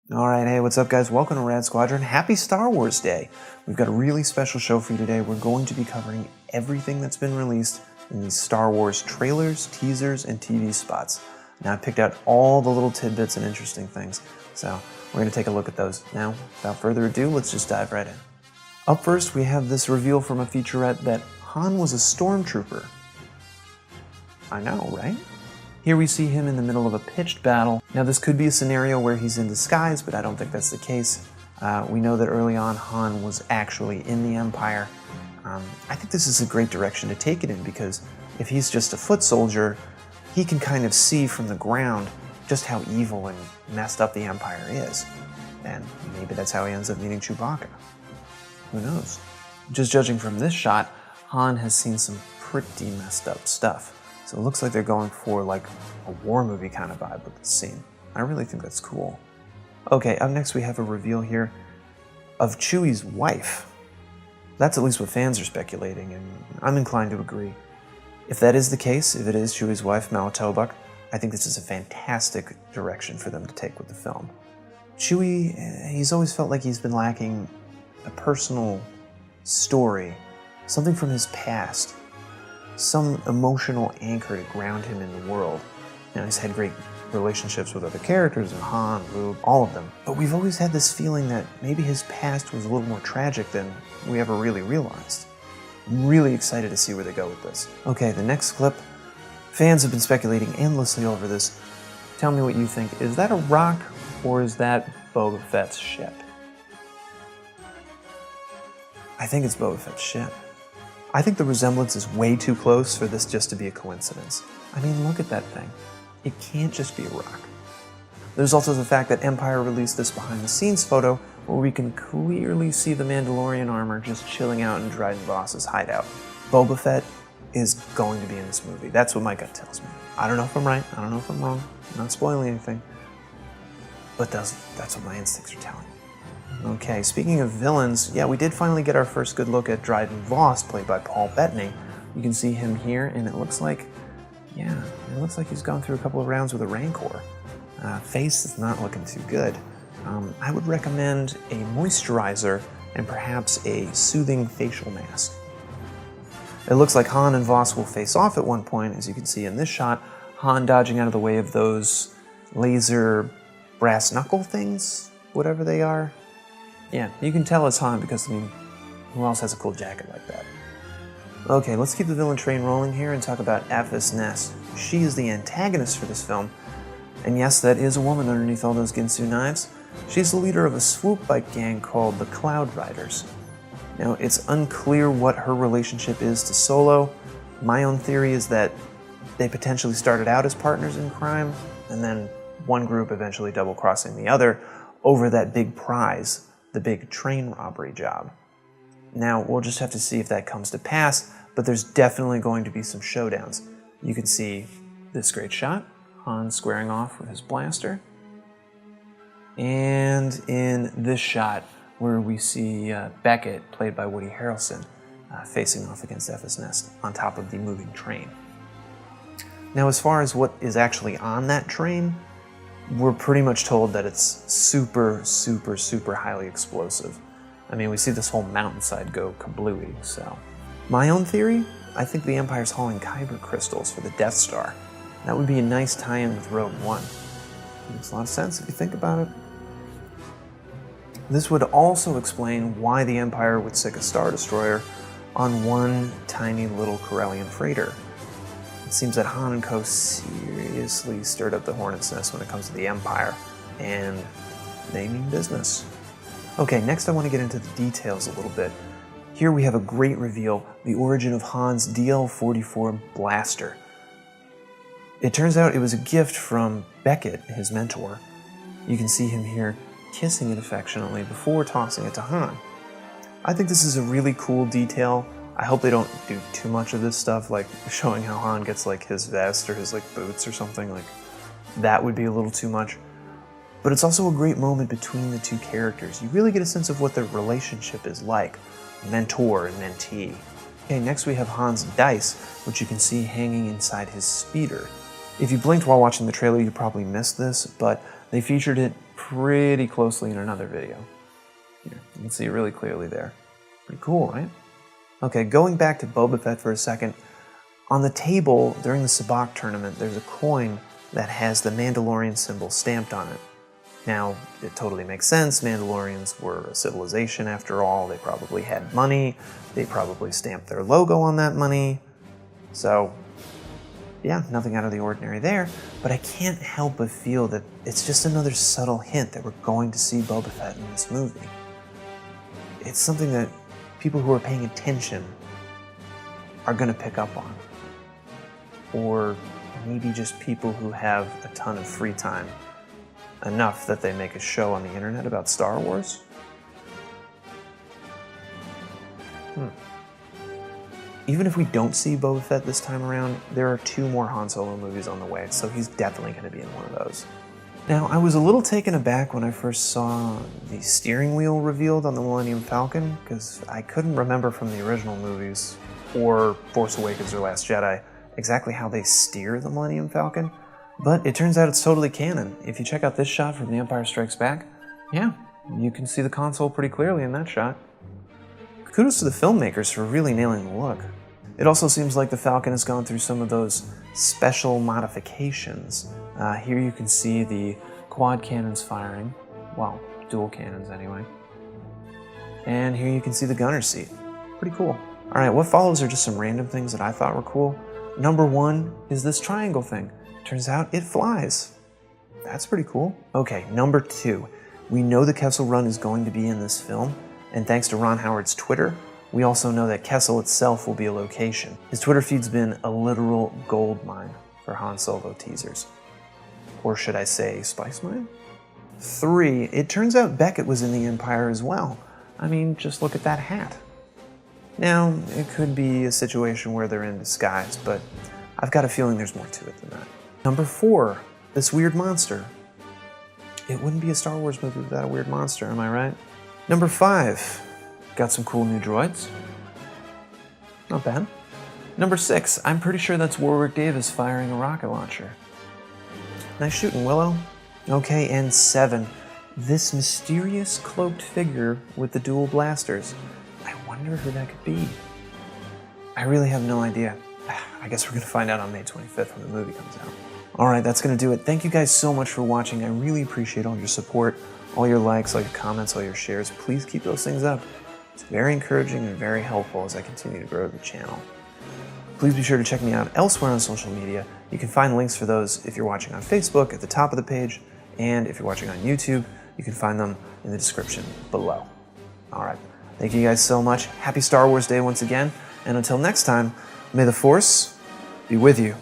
Alright, hey, what's up guys? Welcome to Rad Squadron. Happy Star Wars Day! We've got a really special show for you today. We're going to be covering everything that's been released in these Star Wars trailers, teasers, and TV spots. Now I picked out all the little tidbits and interesting things, so we're going to take a look at those. Now, without further ado, let's just dive right in. Up first, we have this reveal from a featurette that Han was a stormtrooper. I know, right? Here we see him in the middle of a pitched battle. Now this could be a scenario where he's in disguise, but I don't think that's the case. We know that early on Han was actually in the Empire. I think this is a great direction to take it in because if he's just a foot soldier, he can kind of see from the ground just how evil and messed up the Empire is. And maybe that's how he ends up meeting Chewbacca. Who knows? Just judging from this shot, Han has seen some pretty messed up stuff. So it looks like they're going for like a war movie kind of vibe with this scene. I really think that's cool. Okay, up next we have a reveal here of Chewie's wife. That's at least what fans are speculating, and I'm inclined to agree. If that is the case, if it is Chewie's wife, Malla Tobuck, I think this is a fantastic direction for them to take with the film. Chewie, he's always felt like he's been lacking a personal story, something from his past. Some emotional anchor to ground him in the world. Now, he's had great relationships with other characters, and Han, Luke, all of them. But we've always had this feeling that maybe his past was a little more tragic than we ever really realized. I'm really excited to see where they go with this. Okay, the next clip. Fans have been speculating endlessly over this. Tell me what you think. Is that a rock, or is that Boba Fett's ship? I think it's Boba Fett's ship. I think the resemblance is way too close for this just to be a coincidence. I mean, look at that thing. It can't just be a rock. There's also the fact that Empire released this behind-the-scenes photo where we can clearly see the Mandalorian armor just chilling out in Dryden Voss's hideout. Boba Fett is going to be in this movie. That's what my gut tells me. I don't know if I'm right. I don't know if I'm wrong. I'm not spoiling anything. But that's what my instincts are telling me. Okay, speaking of villains, yeah, we did finally get our first good look at Dryden Voss, played by Paul Bettany. You can see him here, and it looks like he's gone through a couple of rounds with a Rancor. Face is not looking too good. I would recommend a moisturizer and perhaps a soothing facial mask. It looks like Han and Voss will face off at one point, as you can see in this shot. Han dodging out of the way of those laser brass knuckle things, whatever they are. Yeah, you can tell it's Han because, I mean, who else has a cool jacket like that? Okay, let's keep the villain train rolling here and talk about Aphys Nest. She is the antagonist for this film. And yes, that is a woman underneath all those Ginsu knives. She's the leader of a swoop bike gang called the Cloud Riders. Now, it's unclear what her relationship is to Solo. My own theory is that they potentially started out as partners in crime, and then one group eventually double-crossing the other over that big prize, the big train robbery job. Now, we'll just have to see if that comes to pass, but there's definitely going to be some showdowns. You can see this great shot, Han squaring off with his blaster. And in this shot, where we see Beckett, played by Woody Harrelson, facing off against Aphys Nest on top of the moving train. Now, as far as what is actually on that train, we're pretty much told that it's super, super, super highly explosive. I mean, we see this whole mountainside go kablooey, so. My own theory, I think the Empire's hauling Kyber crystals for the Death Star. That would be a nice tie-in with Rogue One. Makes a lot of sense if you think about it. This would also explain why the Empire would sick a Star Destroyer on one tiny little Corellian freighter. It seems that Han and Co. seriously stirred up the hornet's nest when it comes to the Empire, and they mean business. Okay, next I want to get into the details a little bit. Here we have a great reveal, the origin of Han's DL-44 blaster. It turns out it was a gift from Beckett, his mentor. You can see him here kissing it affectionately before tossing it to Han. I think this is a really cool detail. I hope they don't do too much of this stuff, like showing how Han gets like his vest or his like boots or something. Like that would be a little too much. But it's also a great moment between the two characters. You really get a sense of what their relationship is like, mentor and mentee. Okay, next we have Han's dice, which you can see hanging inside his speeder. If you blinked while watching the trailer, you probably missed this, but they featured it pretty closely in another video. Here, you can see it really clearly there. Pretty cool, right? Okay, going back to Boba Fett for a second. On the table during the Sabacc tournament, there's a coin that has the Mandalorian symbol stamped on it. Now, it totally makes sense. Mandalorians were a civilization after all. They probably had money. They probably stamped their logo on that money. So, yeah, nothing out of the ordinary there. But I can't help but feel that it's just another subtle hint that we're going to see Boba Fett in this movie. It's something that people who are paying attention are going to pick up on. Or maybe just people who have a ton of free time. Enough that they make a show on the internet about Star Wars? Even if we don't see Boba Fett this time around, there are 2 more Han Solo movies on the way, so he's definitely going to be in one of those. Now, I was a little taken aback when I first saw the steering wheel revealed on the Millennium Falcon, because I couldn't remember from the original movies, or Force Awakens or Last Jedi, exactly how they steer the Millennium Falcon. But it turns out it's totally canon. If you check out this shot from The Empire Strikes Back, yeah, you can see the console pretty clearly in that shot. Kudos to the filmmakers for really nailing the look. It also seems like the Falcon has gone through some of those special modifications. Here you can see the quad cannons firing. Well, dual cannons anyway. And here you can see the gunner seat. Pretty cool. Alright, what follows are just some random things that I thought were cool. Number 1 is this triangle thing. Turns out it flies. That's pretty cool. Okay, number 2. We know the Kessel Run is going to be in this film, and thanks to Ron Howard's Twitter, we also know that Kessel itself will be a location. His Twitter feed's been a literal gold mine for Han Solo teasers. Or should I say, spice mine? 3. It turns out Beckett was in the Empire as well. I mean, just look at that hat. Now, it could be a situation where they're in disguise, but I've got a feeling there's more to it than that. Number 4, this weird monster. It wouldn't be a Star Wars movie without a weird monster, am I right? Number 5, got some cool new droids. Not bad. Number 6, I'm pretty sure that's Warwick Davis firing a rocket launcher. Nice shooting, Willow. Okay, and 7, this mysterious cloaked figure with the dual blasters. I wonder who that could be. I really have no idea. I guess we're going to find out on May 25th when the movie comes out. Alright, that's going to do it. Thank you guys so much for watching. I really appreciate all your support, all your likes, all your comments, all your shares. Please keep those things up. It's very encouraging and very helpful as I continue to grow the channel. Please be sure to check me out elsewhere on social media. You can find links for those if you're watching on Facebook at the top of the page, and if you're watching on YouTube, you can find them in the description below. Alright, thank you guys so much. Happy Star Wars Day once again, and until next time, may the Force be with you.